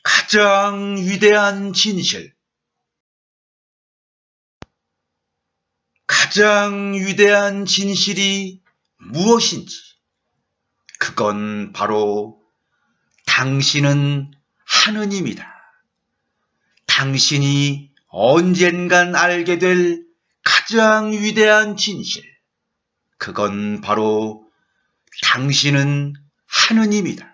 가장 위대한 진실, 가장 위대한 진실이 무엇인지, 그건 바로 당신은 하느님이다. 당신이 언젠간 알게 될 가장 위대한 진실, 그건 바로 당신은 하느님이다.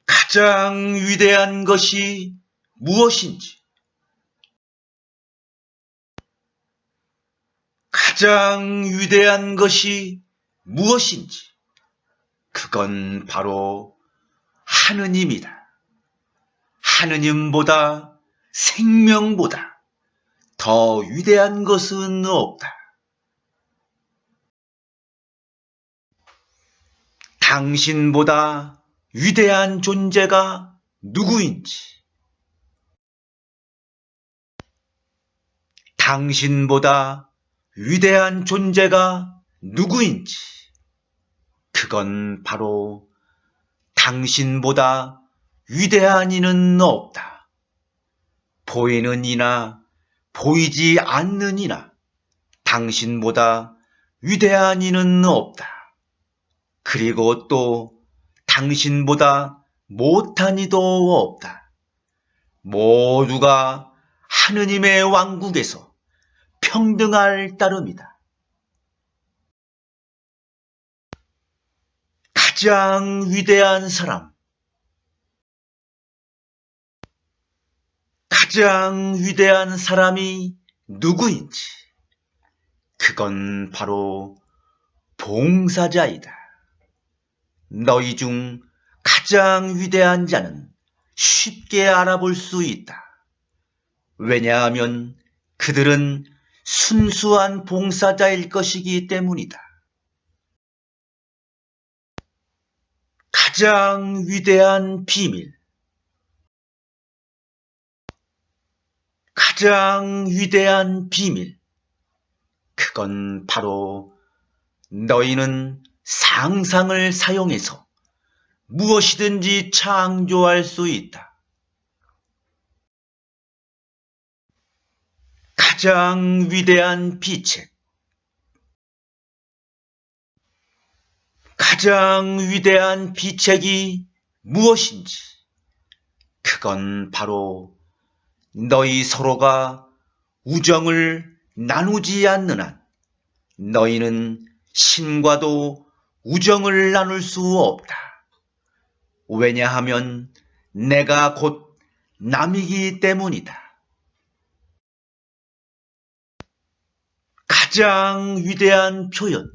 가장 위대한 것이 무엇인지, 가장 위대한 것이 무엇인지, 그건 바로 하느님이다. 하느님보다, 생명보다 더 위대한 것은 없다. 당신보다 위대한 존재가 누구인지, 당신보다 위대한 존재가 누구인지, 그건 바로 당신보다 위대한 이는 없다. 보이는 이나 보이지 않는 이나 당신보다 위대한 이는 없다. 그리고 또 당신보다 못한 이도 없다. 모두가 하느님의 왕국에서 평등할 따름이다. 가장 위대한 사람, 가장 위대한 사람이 누구인지, 그건 바로 봉사자이다. 너희 중 가장 위대한 자는 쉽게 알아볼 수 있다. 왜냐하면 그들은 순수한 봉사자일 것이기 때문이다. 가장 위대한 비밀, 가장 위대한 비밀, 그건 바로 너희는 상상을 사용해서 무엇이든지 창조할 수 있다. 가장 위대한 비책, 가장 위대한 비책이 무엇인지, 그건 바로 너희 서로가 우정을 나누지 않는 한 너희는 신과도 우정을 나눌 수 없다. 왜냐하면 내가 곧 남이기 때문이다. 가장 위대한 표현,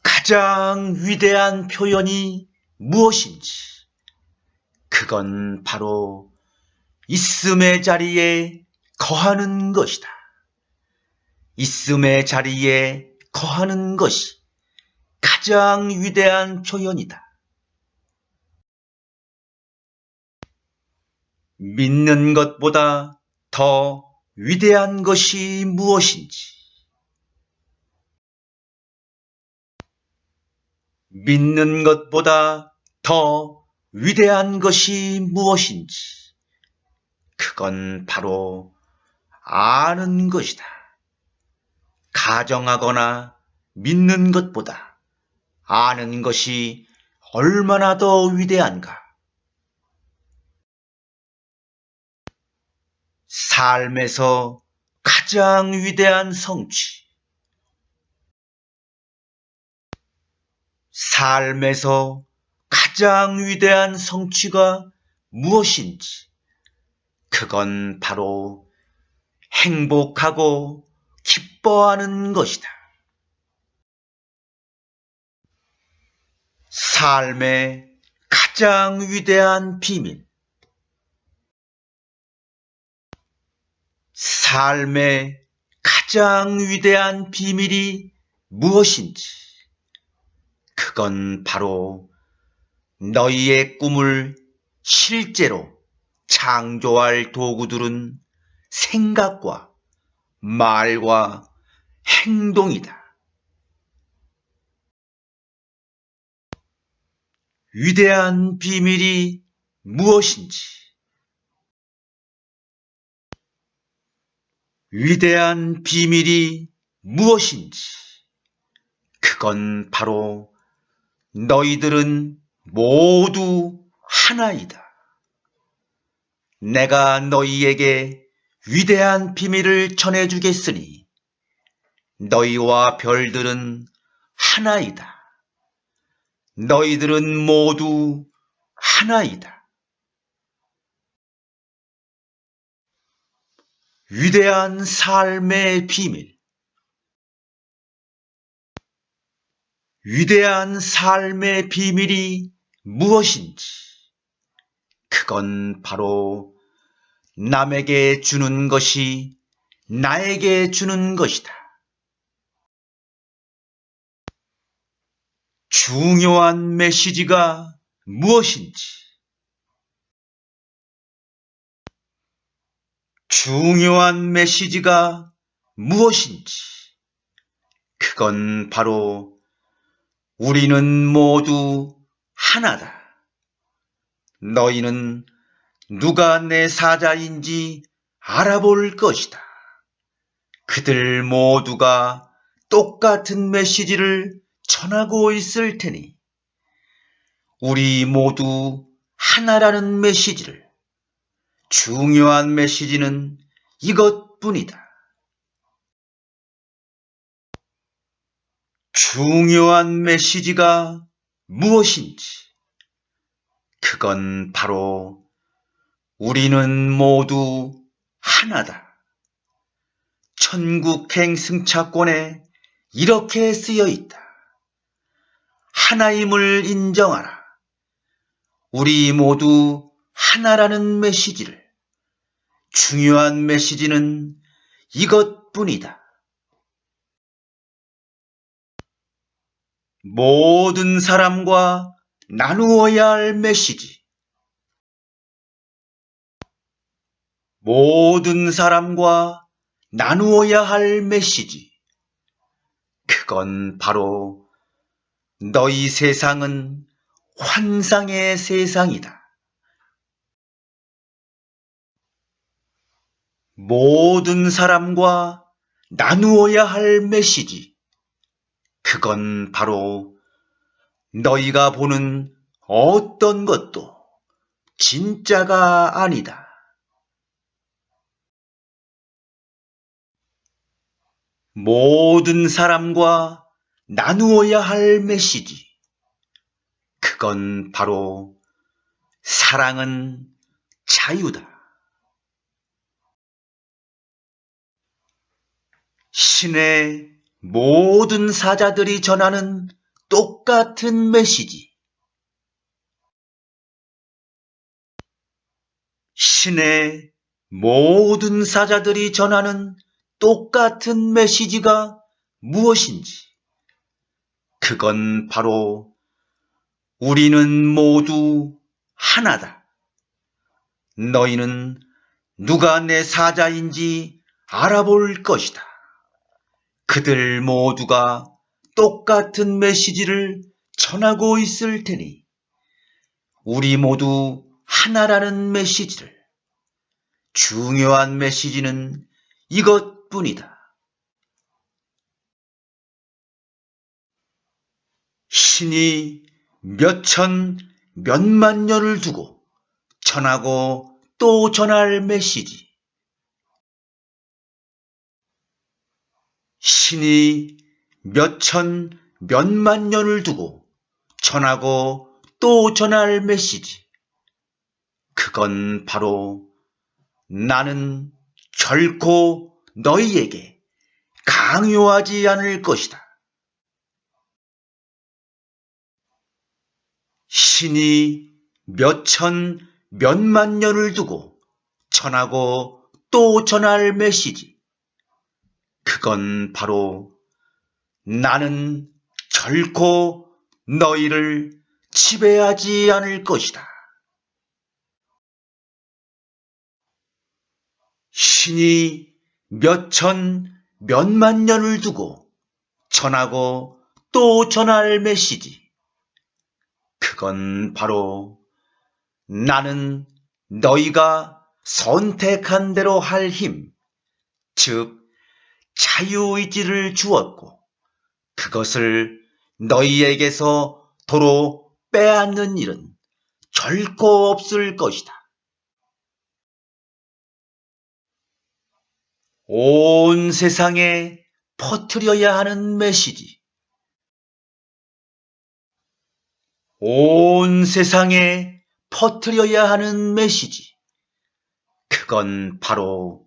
가장 위대한 표현이 무엇인지, 그건 바로 있음의 자리에 거하는 것이다. 있음의 자리에 거하는 것이 가장 위대한 표현이다. 믿는 것보다 더 위대한 것이 무엇인지, 믿는 것보다 더 위대한 것이 무엇인지, 그건 바로 아는 것이다. 가정하거나 믿는 것보다 아는 것이 얼마나 더 위대한가. 삶에서 가장 위대한 성취, 삶에서 가장 위대한 성취가 무엇인지, 그건 바로 행복하고 기뻐하는 것이다. 삶의 가장 위대한 비밀, 삶의 가장 위대한 비밀이 무엇인지, 그건 바로 너희의 꿈을 실제로 창조할 도구들은 생각과 말과 행동이다. 위대한 비밀이 무엇인지, 위대한 비밀이 무엇인지, 그건 바로 너희들은 모두 하나이다. 내가 너희에게 위대한 비밀을 전해주겠으니 너희와 별들은 하나이다. 너희들은 모두 하나이다. 위대한 삶의 비밀. 위대한 삶의 비밀이 무엇인지, 그건 바로 남에게 주는 것이 나에게 주는 것이다. 중요한 메시지가 무엇인지, 중요한 메시지가 무엇인지, 그건 바로 우리는 모두 하나다. 너희는 누가 내 사자인지 알아볼 것이다. 그들 모두가 똑같은 메시지를 전하고 있을 테니 우리 모두 하나라는 메시지를, 중요한 메시지는 이것뿐이다. 중요한 메시지가 무엇인지, 그건 바로 우리는 모두 하나다. 천국행 승차권에 이렇게 쓰여 있다. 하나임을 인정하라. 우리 모두 하나라는 메시지를, 중요한 메시지는 이것뿐이다. 모든 사람과 나누어야 할 메시지. 모든 사람과 나누어야 할 메시지. 그건 바로 너희 세상은 환상의 세상이다. 모든 사람과 나누어야 할 메시지. 그건 바로 너희가 보는 어떤 것도 진짜가 아니다. 모든 사람과 나누어야 할 메시지. 그건 바로 사랑은 자유다. 신의 모든 사자들이 전하는 똑같은 메시지. 신의 모든 사자들이 전하는 똑같은 메시지가 무엇인지, 그건 바로 우리는 모두 하나다. 너희는 누가 내 사자인지 알아볼 것이다. 그들 모두가 똑같은 메시지를 전하고 있을 테니 우리 모두 하나라는 메시지를, 중요한 메시지는 이것뿐이다. 신이 몇천, 몇만 년을 두고 전하고 또 전할 메시지. 신이 몇천, 몇만 년을 두고 전하고 또 전할 메시지. 그건 바로 나는 결코 너희에게 강요하지 않을 것이다. 신이 몇천, 몇만 년을 두고 전하고 또 전할 메시지. 그건 바로 나는 결코 너희를 지배하지 않을 것이다. 신이 몇천, 몇만 년을 두고 전하고 또 전할 메시지. 그건 바로 나는 너희가 선택한 대로 할 힘, 즉 자유의지를 주었고 그것을 너희에게서 도로 빼앗는 일은 결코 없을 것이다. 온 세상에 퍼뜨려야 하는 메시지. 온 세상에 퍼뜨려야 하는 메시지. 그건 바로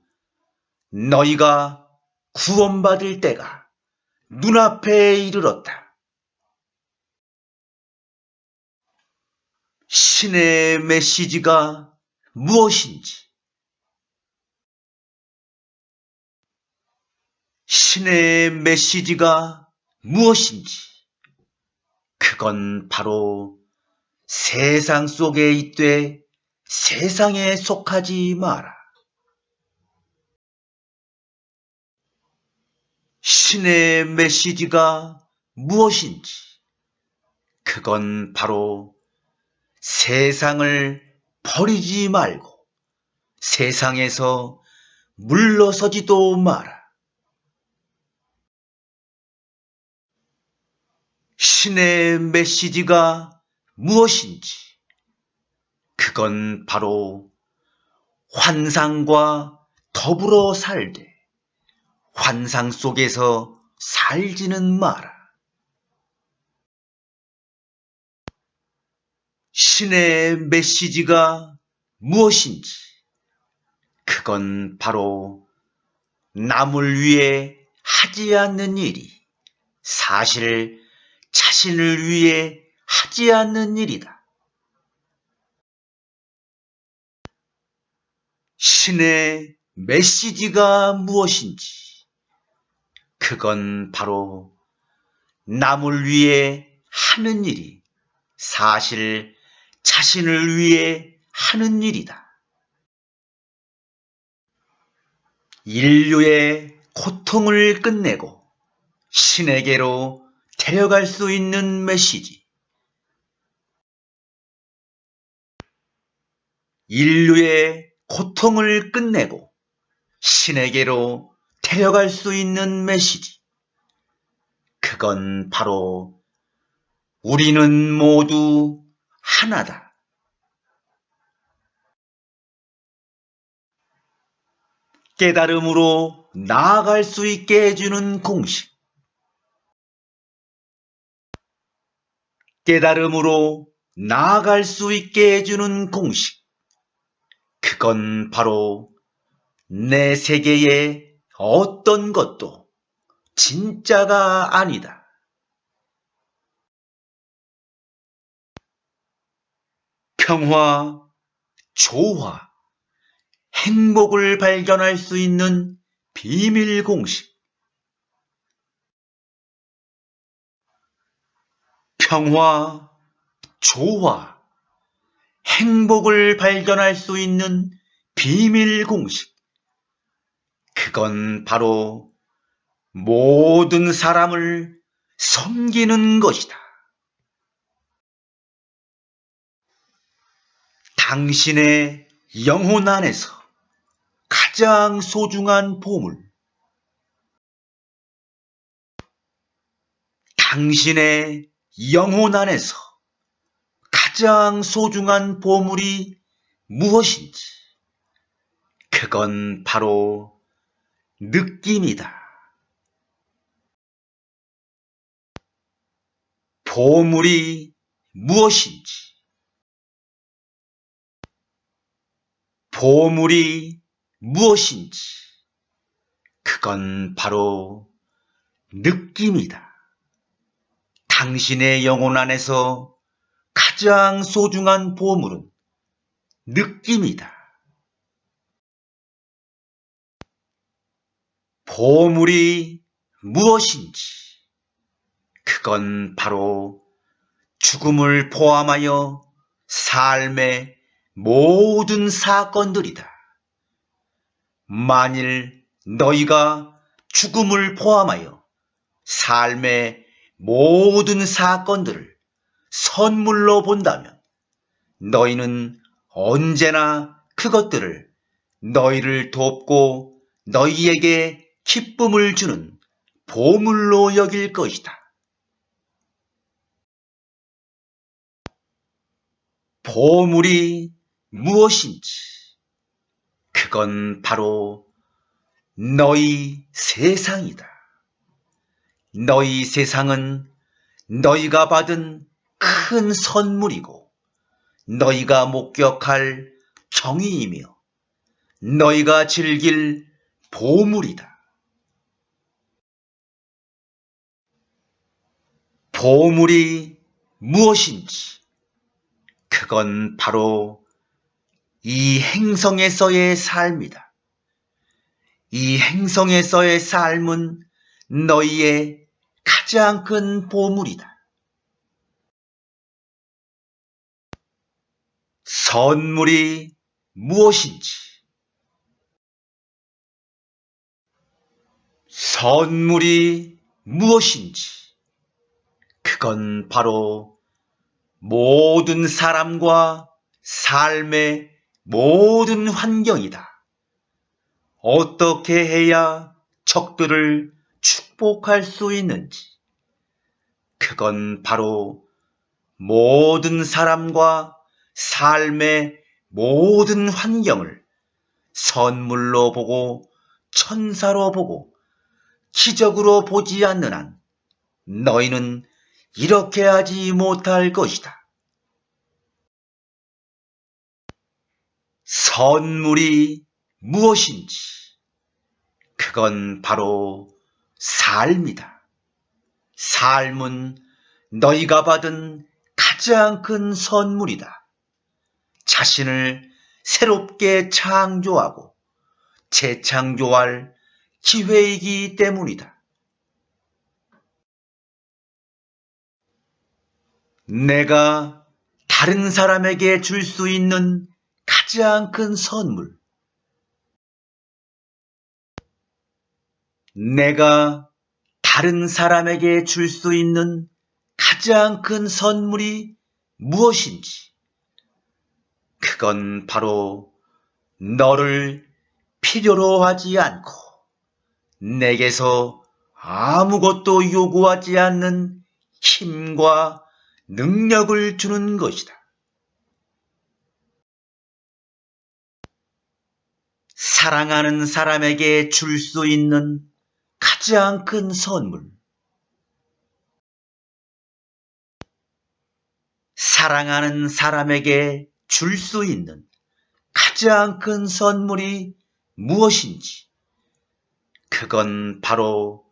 너희가 구원받을 때가 눈앞에 이르렀다. 신의 메시지가 무엇인지, 신의 메시지가 무엇인지, 그건 바로 세상 속에 있되 세상에 속하지 마라. 신의 메시지가 무엇인지, 그건 바로 세상을 버리지 말고 세상에서 물러서지도 마라. 신의 메시지가 무엇인지, 그건 바로 환상과 더불어 살되 환상 속에서 살지는 마라. 신의 메시지가 무엇인지, 그건 바로 남을 위해 하지 않는 일이 사실 자신을 위해 하지 않는 일이다. 신의 메시지가 무엇인지, 그건 바로 남을 위해 하는 일이 사실 자신을 위해 하는 일이다. 인류의 고통을 끝내고 신에게로 데려갈 수 있는 메시지. 인류의 고통을 끝내고 신에게로 데려갈 수 있는 메시지. 그건 바로 우리는 모두 하나다. 깨달음으로 나아갈 수 있게 해주는 공식. 깨달음으로 나아갈 수 있게 해주는 공식. 그건 바로 내 세계의 어떤 것도 진짜가 아니다. 평화, 조화, 행복을 발견할 수 있는 비밀 공식. 평화, 조화, 행복을 발견할 수 있는 비밀 공식. 그건 바로 모든 사람을 섬기는 것이다. 당신의 영혼 안에서 가장 소중한 보물. 당신의 영혼 안에서 가장 소중한 보물이 무엇인지, 그건 바로 느낌이다. 보물이 무엇인지, 보물이 무엇인지, 그건 바로 느낌이다. 당신의 영혼 안에서 가장 소중한 보물은 느낌이다. 보물이 무엇인지, 그건 바로 죽음을 포함하여 삶의 모든 사건들이다. 만일 너희가 죽음을 포함하여 삶의 모든 사건들을 선물로 본다면 너희는 언제나 그것들을 너희를 돕고 너희에게 기쁨을 주는 보물로 여길 것이다. 보물이 무엇인지 그건 바로 너희 세상이다. 너희 세상은 너희가 받은 큰 선물이고 너희가 목격할 정의이며 너희가 즐길 보물이다. 보물이 무엇인지 그건 바로 이 행성에서의 삶이다. 이 행성에서의 삶은 너희의 가장 큰 보물이다. 선물이 무엇인지 선물이 무엇인지 그건 바로 모든 사람과 삶의 모든 환경이다. 어떻게 해야 적들을 축복할 수 있는지 그건 바로 모든 사람과 삶의 모든 환경을 선물로 보고 천사로 보고 기적으로 보지 않는 한 너희는 이렇게 하지 못할 것이다. 선물이 무엇인지 그건 바로 삶이다. 삶은 너희가 받은 가장 큰 선물이다. 자신을 새롭게 창조하고 재창조할 기회이기 때문이다. 내가 다른 사람에게 줄 수 있는 가장 큰 선물. 내가 다른 사람에게 줄 수 있는 가장 큰 선물이 무엇인지 그건 바로 너를 필요로 하지 않고 내게서 아무것도 요구하지 않는 힘과 능력을 주는 것이다. 사랑하는 사람에게 줄 수 있는 가장 큰 선물. 사랑하는 사람에게 줄 수 있는 가장 큰 선물이 무엇인지 그건 바로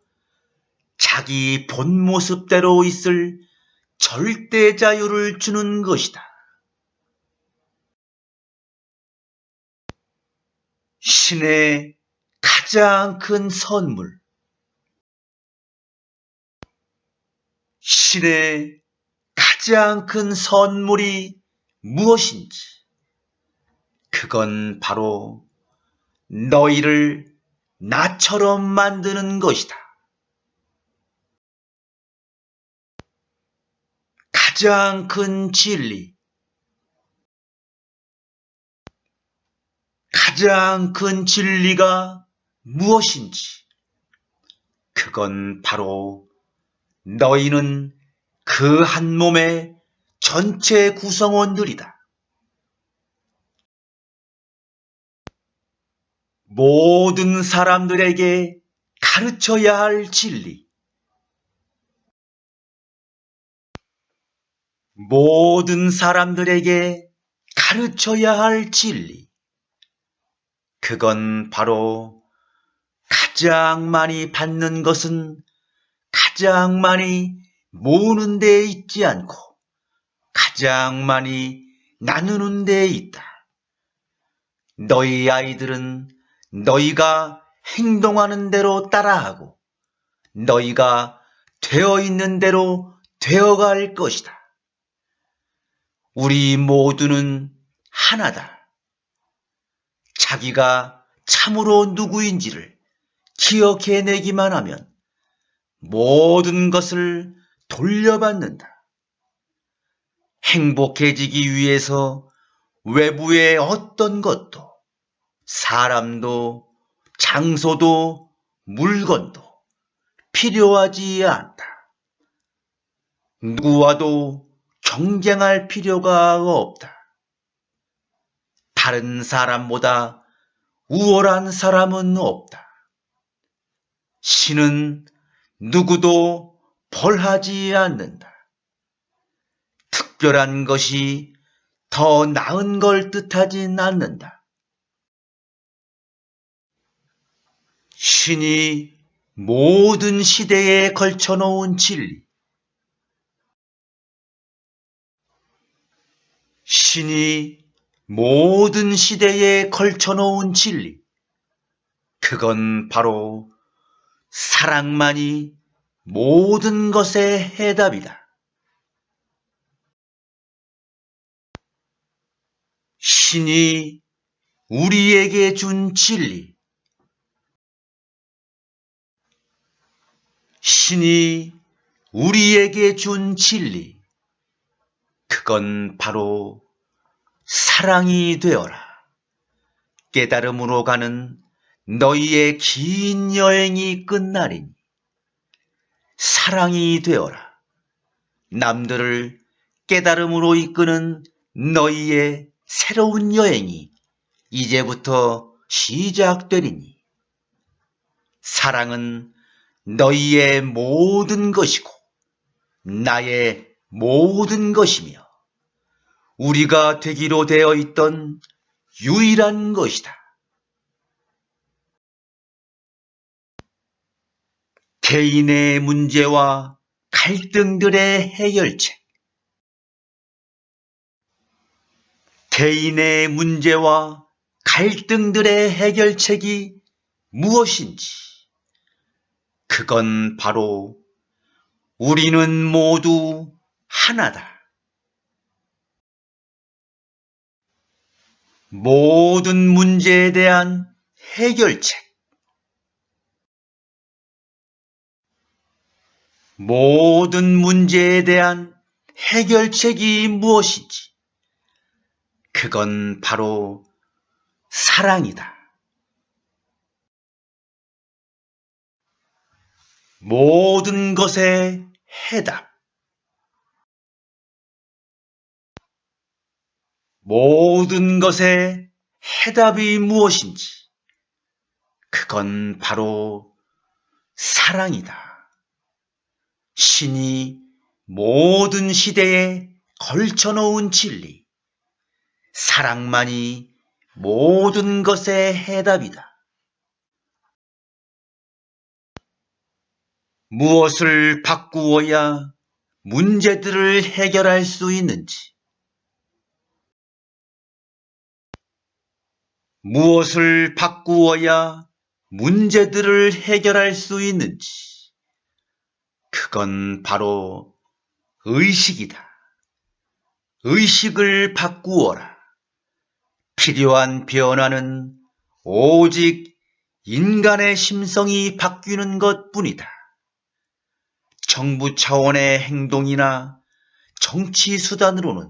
자기 본 모습대로 있을 절대 자유를 주는 것이다. 신의 가장 큰 선물. 신의 가장 큰 선물이 무엇인지 그건 바로 너희를 나처럼 만드는 것이다. 가장 큰 진리. 가장 큰 진리가 무엇인지 그건 바로 너희는 그 한 몸의 전체 구성원들이다. 모든 사람들에게 가르쳐야 할 진리. 모든 사람들에게 가르쳐야 할 진리. 그건 바로 가장 많이 받는 것은 가장 많이 모으는 데 있지 않고 가장 많이 나누는 데 있다. 너희 아이들은 너희가 행동하는 대로 따라하고 너희가 되어 있는 대로 되어갈 것이다. 우리 모두는 하나다. 자기가 참으로 누구인지를 기억해내기만 하면 모든 것을 돌려받는다. 행복해지기 위해서 외부의 어떤 것도, 사람도, 장소도, 물건도 필요하지 않다. 누구와도 경쟁할 필요가 없다. 다른 사람보다 우월한 사람은 없다. 신은 누구도 벌하지 않는다. 특별한 것이 더 나은 걸 뜻하진 않는다. 신이 모든 시대에 걸쳐놓은 진리. 신이 모든 시대에 걸쳐놓은 진리. 그건 바로 사랑만이 모든 것의 해답이다. 신이 우리에게 준 진리. 신이 우리에게 준 진리. 그건 바로 사랑이 되어라. 깨달음으로 가는 너희의 긴 여행이 끝나리니 사랑이 되어라. 남들을 깨달음으로 이끄는 너희의 새로운 여행이 이제부터 시작되리니 사랑은 너희의 모든 것이고 나의 모든 것이며 우리가 되기로 되어 있던 유일한 것이다. 개인의 문제와 갈등들의 해결책. 개인의 문제와 갈등들의 해결책이 무엇인지, 그건 바로 우리는 모두 하나다. 모든 문제에 대한 해결책. 모든 문제에 대한 해결책이 무엇인지, 그건 바로 사랑이다. 모든 것의 해답. 모든 것의 해답이 무엇인지, 그건 바로 사랑이다. 신이 모든 시대에 걸쳐놓은 진리. 사랑만이 모든 것의 해답이다. 무엇을 바꾸어야 문제들을 해결할 수 있는지, 무엇을 바꾸어야 문제들을 해결할 수 있는지, 그건 바로 의식이다. 의식을 바꾸어라. 필요한 변화는 오직 인간의 심성이 바뀌는 것뿐이다. 정부 차원의 행동이나 정치 수단으로는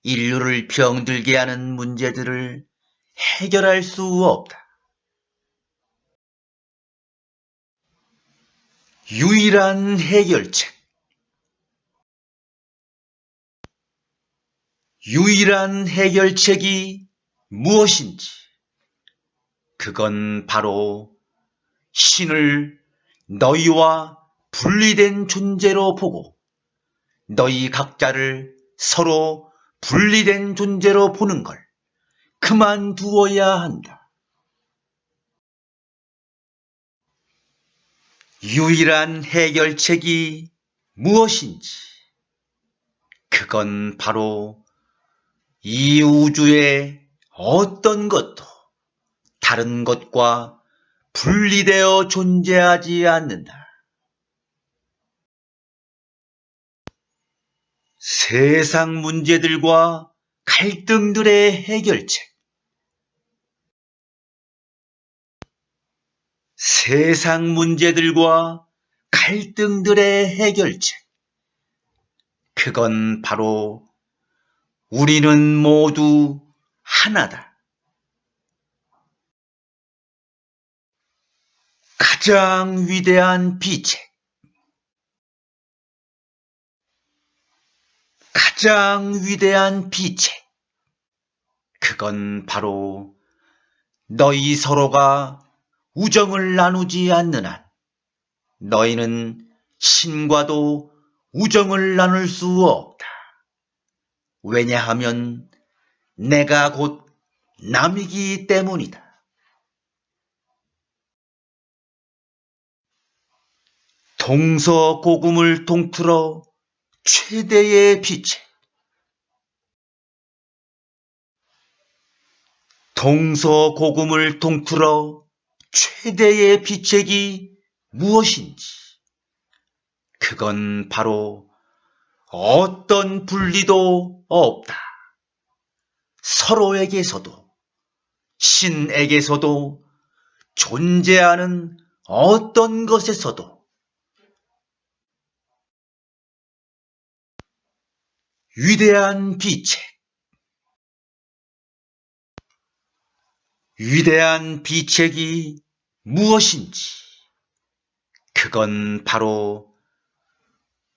인류를 병들게 하는 문제들을 해결할 수 없다. 유일한 해결책. 유일한 해결책이 무엇인지, 그건 바로 신을 너희와 분리된 존재로 보고 너희 각자를 서로 분리된 존재로 보는 걸 그만두어야 한다. 유일한 해결책이 무엇인지, 그건 바로 이 우주의 어떤 것도 다른 것과 분리되어 존재하지 않는다. 세상 문제들과 갈등들의 해결책. 세상 문제들과 갈등들의 해결책. 그건 바로 우리는 모두 하나다. 가장 위대한 비책. 가장 위대한 비책. 그건 바로 너희 서로가 우정을 나누지 않는 한 너희는 신과도 우정을 나눌 수 없다. 왜냐하면 내가 곧 남이기 때문이다. 동서고금을 통틀어 최대의 비책. 동서고금을 통틀어 최대의 비책이 무엇인지, 그건 바로 어떤 분리도 없다. 서로에게서도 신에게서도 존재하는 어떤 것에서도 위대한 비책. 위대한 비책이 무엇인지, 그건 바로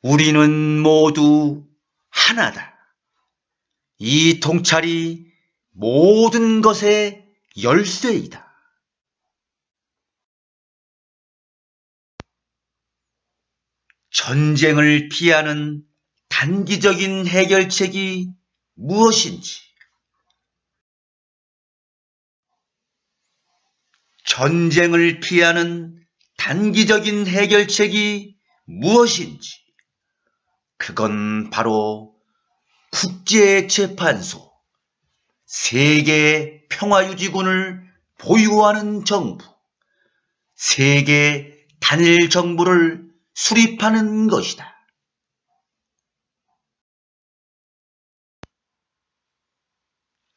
우리는 모두 하나다. 이 통찰이 모든 것의 열쇠이다. 전쟁을 피하는 단기적인 해결책이 무엇인지, 전쟁을 피하는 단기적인 해결책이 무엇인지, 그건 바로 국제재판소, 세계 평화유지군을 보유하는 정부, 세계 단일 정부를 수립하는 것이다.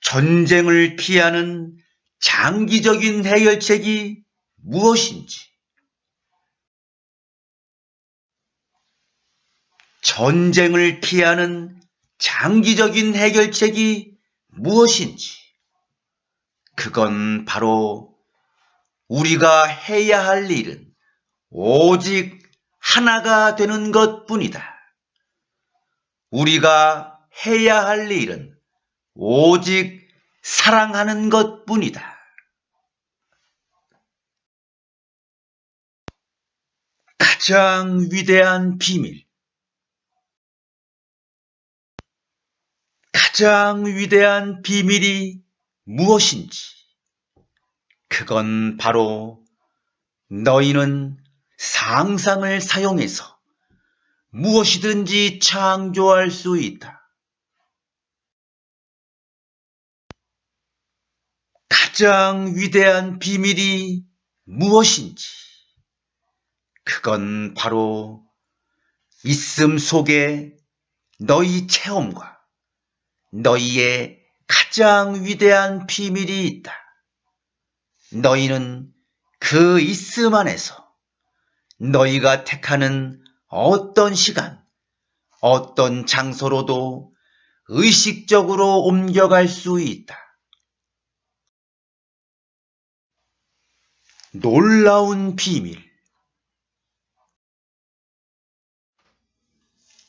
전쟁을 피하는 장기적인 해결책이 무엇인지, 전쟁을 피하는 장기적인 해결책이 무엇인지, 그건 바로 우리가 해야 할 일은 오직 하나가 되는 것뿐이다. 우리가 해야 할 일은 오직 사랑하는 것뿐이다. 가장 위대한 비밀. 가장 위대한 비밀이 무엇인지, 그건 바로 너희는 상상을 사용해서 무엇이든지 창조할 수 있다. 가장 위대한 비밀이 무엇인지, 그건 바로 있음 속에 너희 체험과 너희의 가장 위대한 비밀이 있다. 너희는 그 있음 안에서 너희가 택하는 어떤 시간, 어떤 장소로도 의식적으로 옮겨갈 수 있다. 놀라운 비밀.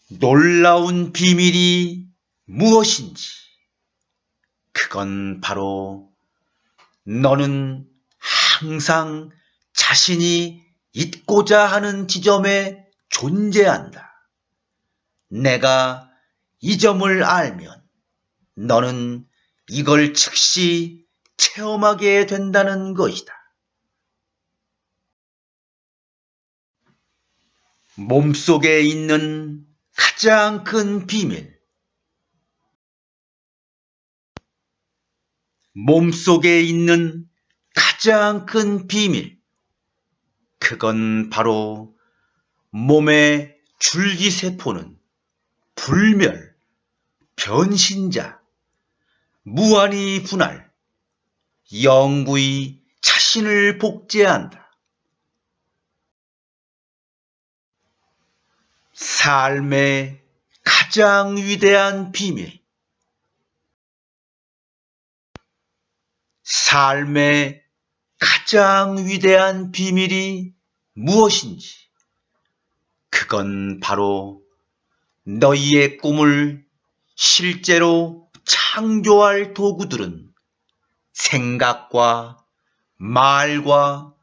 놀라운 비밀이 무엇인지, 그건 바로 너는 항상 자신이 있고자 하는 지점에 존재한다. 내가 이 점을 알면 너는 이걸 즉시 체험하게 된다는 것이다. 몸속에 있는 가장 큰 비밀. 몸속에 있는 가장 큰 비밀. 그건 바로 몸의 줄기세포는 불멸, 변신자, 무한히 분할, 영구히 자신을 복제한다. 삶의 가장 위대한 비밀. 삶의 가장 위대한 비밀이 무엇인지, 그건 바로 너희의 꿈을 실제로 창조할 도구들은 생각과 말과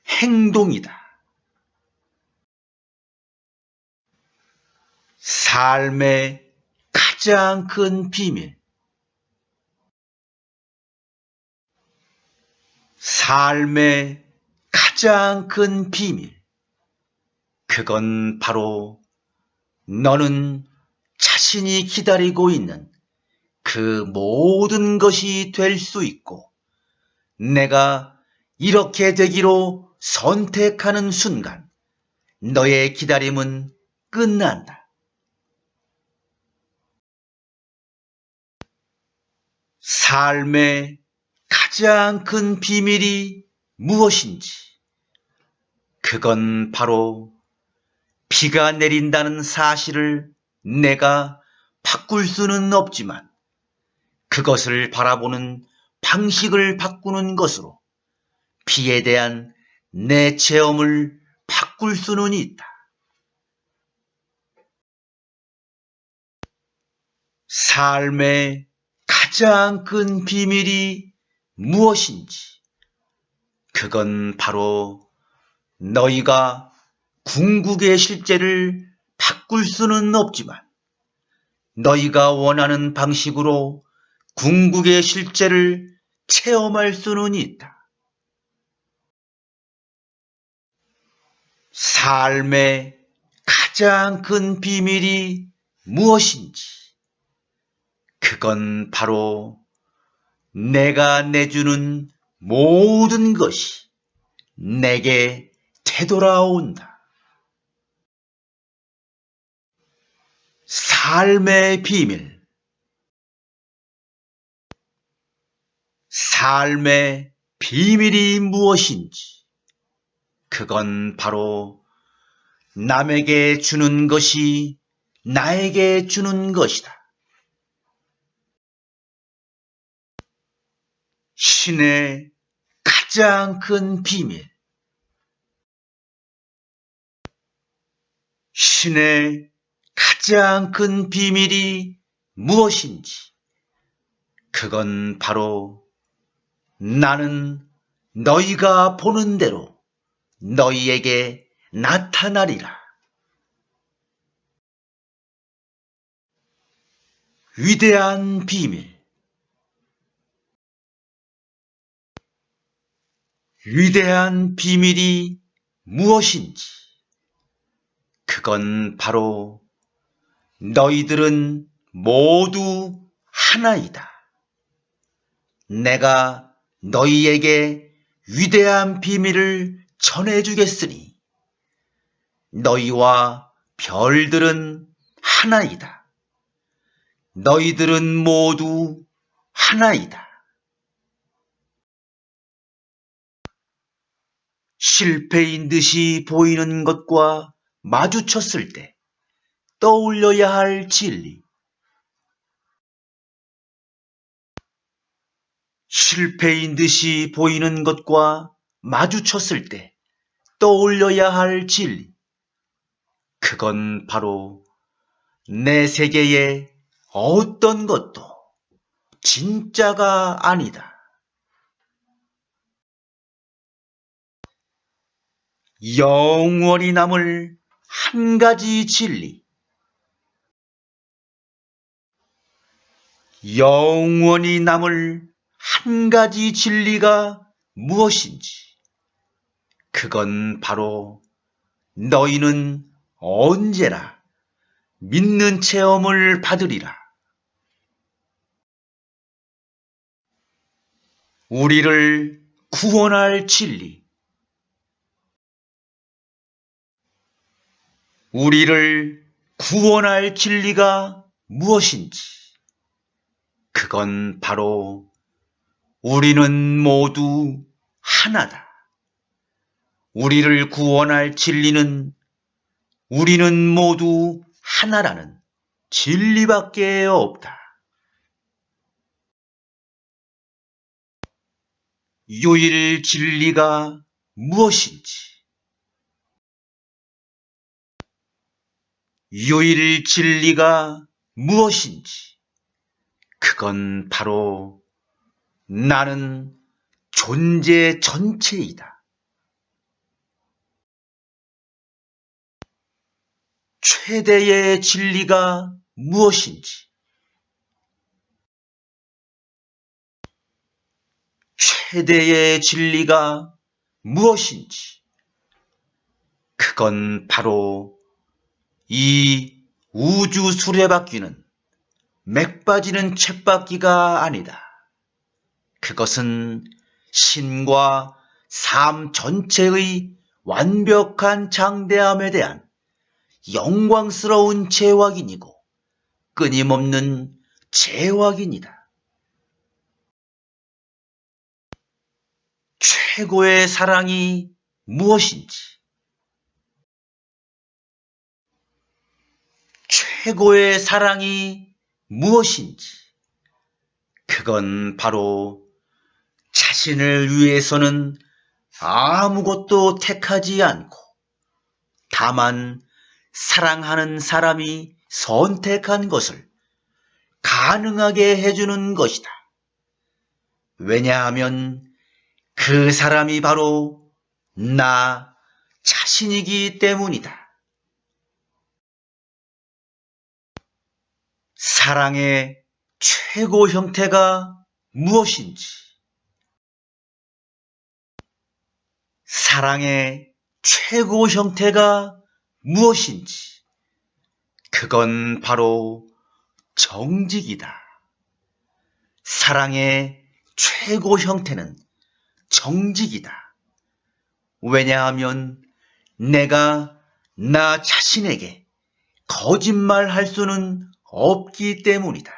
행동이다. 삶의 가장 큰 비밀. 삶의 가장 큰 비밀. 그건 바로 너는 자신이 기다리고 있는 그 모든 것이 될 수 있고, 내가 이렇게 되기로 선택하는 순간 너의 기다림은 끝난다. 삶의 가장 큰 비밀이 무엇인지, 그건 바로 비가 내린다는 사실을 내가 바꿀 수는 없지만 그것을 바라보는 방식을 바꾸는 것으로 비에 대한 내 체험을 바꿀 수는 있다. 삶의 가장 큰 비밀이 무엇인지, 그건 바로 너희가 궁극의 실제를 바꿀 수는 없지만 너희가 원하는 방식으로 궁극의 실제를 체험할 수는 있다. 삶의 가장 큰 비밀이 무엇인지, 그건 바로 내가 내주는 모든 것이 내게 되돌아온다. 삶의 비밀. 삶의 비밀이 무엇인지, 그건 바로 남에게 주는 것이 나에게 주는 것이다. 신의 가장 큰 비밀. 신의 가장 큰 비밀이 무엇인지, 그건 바로 나는 너희가 보는 대로 너희에게 나타나리라. 위대한 비밀. 위대한 비밀이 무엇인지, 그건 바로 너희들은 모두 하나이다. 내가 너희에게 위대한 비밀을 전해주겠으니 너희와 별들은 하나이다. 너희들은 모두 하나이다. 실패인 듯이 보이는 것과 마주쳤을 때 떠올려야 할 진리. 실패인 듯이 보이는 것과 마주쳤을 때 떠올려야 할 진리. 그건 바로 내 세계의 어떤 것도 진짜가 아니다. 영원히 남을 한 가지 진리. 영원히 남을 한 가지 진리가 무엇인지, 그건 바로 너희는 언제나 믿는 체험을 받으리라. 우리를 구원할 진리. 우리를 구원할 진리가 무엇인지, 그건 바로 우리는 모두 하나다. 우리를 구원할 진리는 우리는 모두 하나라는 진리밖에 없다. 유일 진리가 무엇인지. 유일 진리가 무엇인지. 그건 바로 나는 존재 전체이다. 최대의 진리가 무엇인지. 최대의 진리가 무엇인지. 그건 바로 이 우주 수레바퀴는 맥 빠지는 쳇바퀴가 아니다. 그것은 신과 삶 전체의 완벽한 장대함에 대한 영광스러운 재확인이고 끊임없는 재확인이다. 최고의 사랑이 무엇인지. 최고의 사랑이 무엇인지. 그건 바로 자신을 위해서는 아무것도 택하지 않고 다만 사랑하는 사람이 선택한 것을 가능하게 해주는 것이다. 왜냐하면 그 사람이 바로 나 자신이기 때문이다. 사랑의 최고 형태가 무엇인지. 사랑의 최고 형태가 무엇인지. 그건 바로 정직이다. 사랑의 최고 형태는 정직이다. 왜냐하면 내가 나 자신에게 거짓말할 수는 없기 때문이다.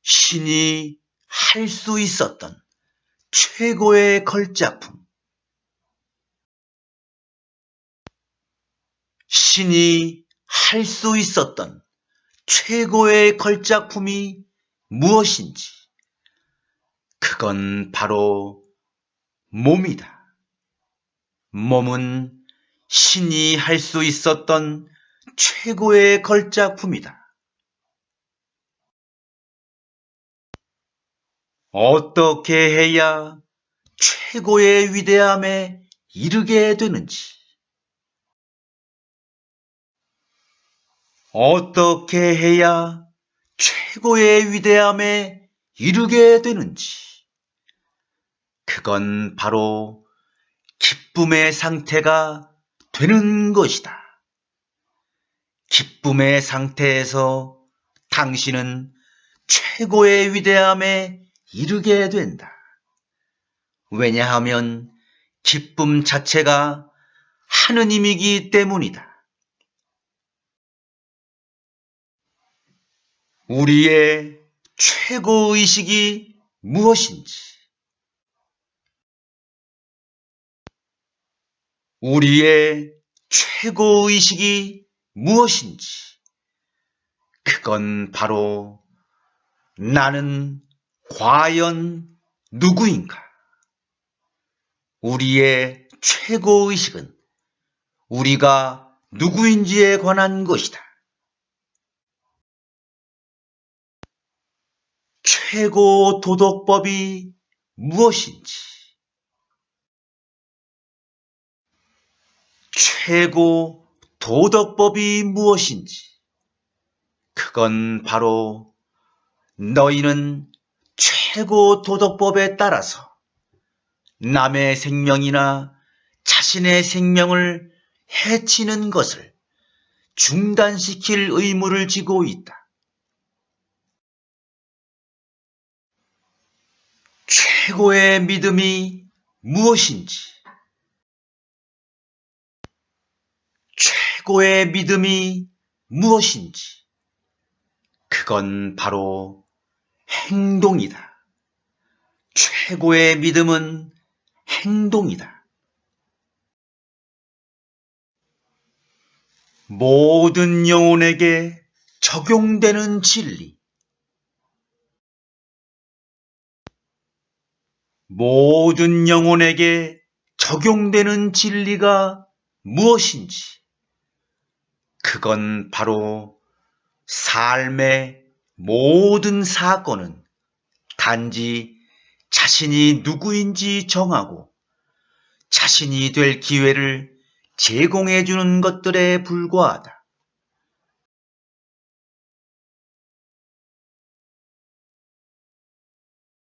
신이 할 수 있었던 최고의 걸작품. 신이 할 수 있었던 최고의 걸작품이 무엇인지. 그건 바로 몸이다. 몸은 신이 할 수 있었던 최고의 걸작품이다. 어떻게 해야 최고의 위대함에 이르게 되는지. 어떻게 해야 최고의 위대함에 이르게 되는지. 그건 바로 기쁨의 상태가 되는 것이다. 기쁨의 상태에서 당신은 최고의 위대함에 이르게 된다. 왜냐하면 기쁨 자체가 하느님이기 때문이다. 우리의 최고의식이 무엇인지. 우리의 최고의식이 무엇인지. 그건 바로 나는 과연 누구인가? 우리의 최고의식은 우리가 누구인지에 관한 것이다. 최고 도덕법이 무엇인지. 최고 도덕법이 무엇인지. 그건 바로 너희는 최고 도덕법에 따라서 남의 생명이나 자신의 생명을 해치는 것을 중단시킬 의무를 지고 있다. 최고의 믿음이 무엇인지. 최고의 믿음이 무엇인지. 그건 바로 행동이다. 최고의 믿음은 행동이다. 모든 영혼에게 적용되는 진리. 모든 영혼에게 적용되는 진리가 무엇인지, 그건 바로 삶의 모든 사건은 단지 자신이 누구인지 정하고 자신이 될 기회를 제공해 주는 것들에 불과하다.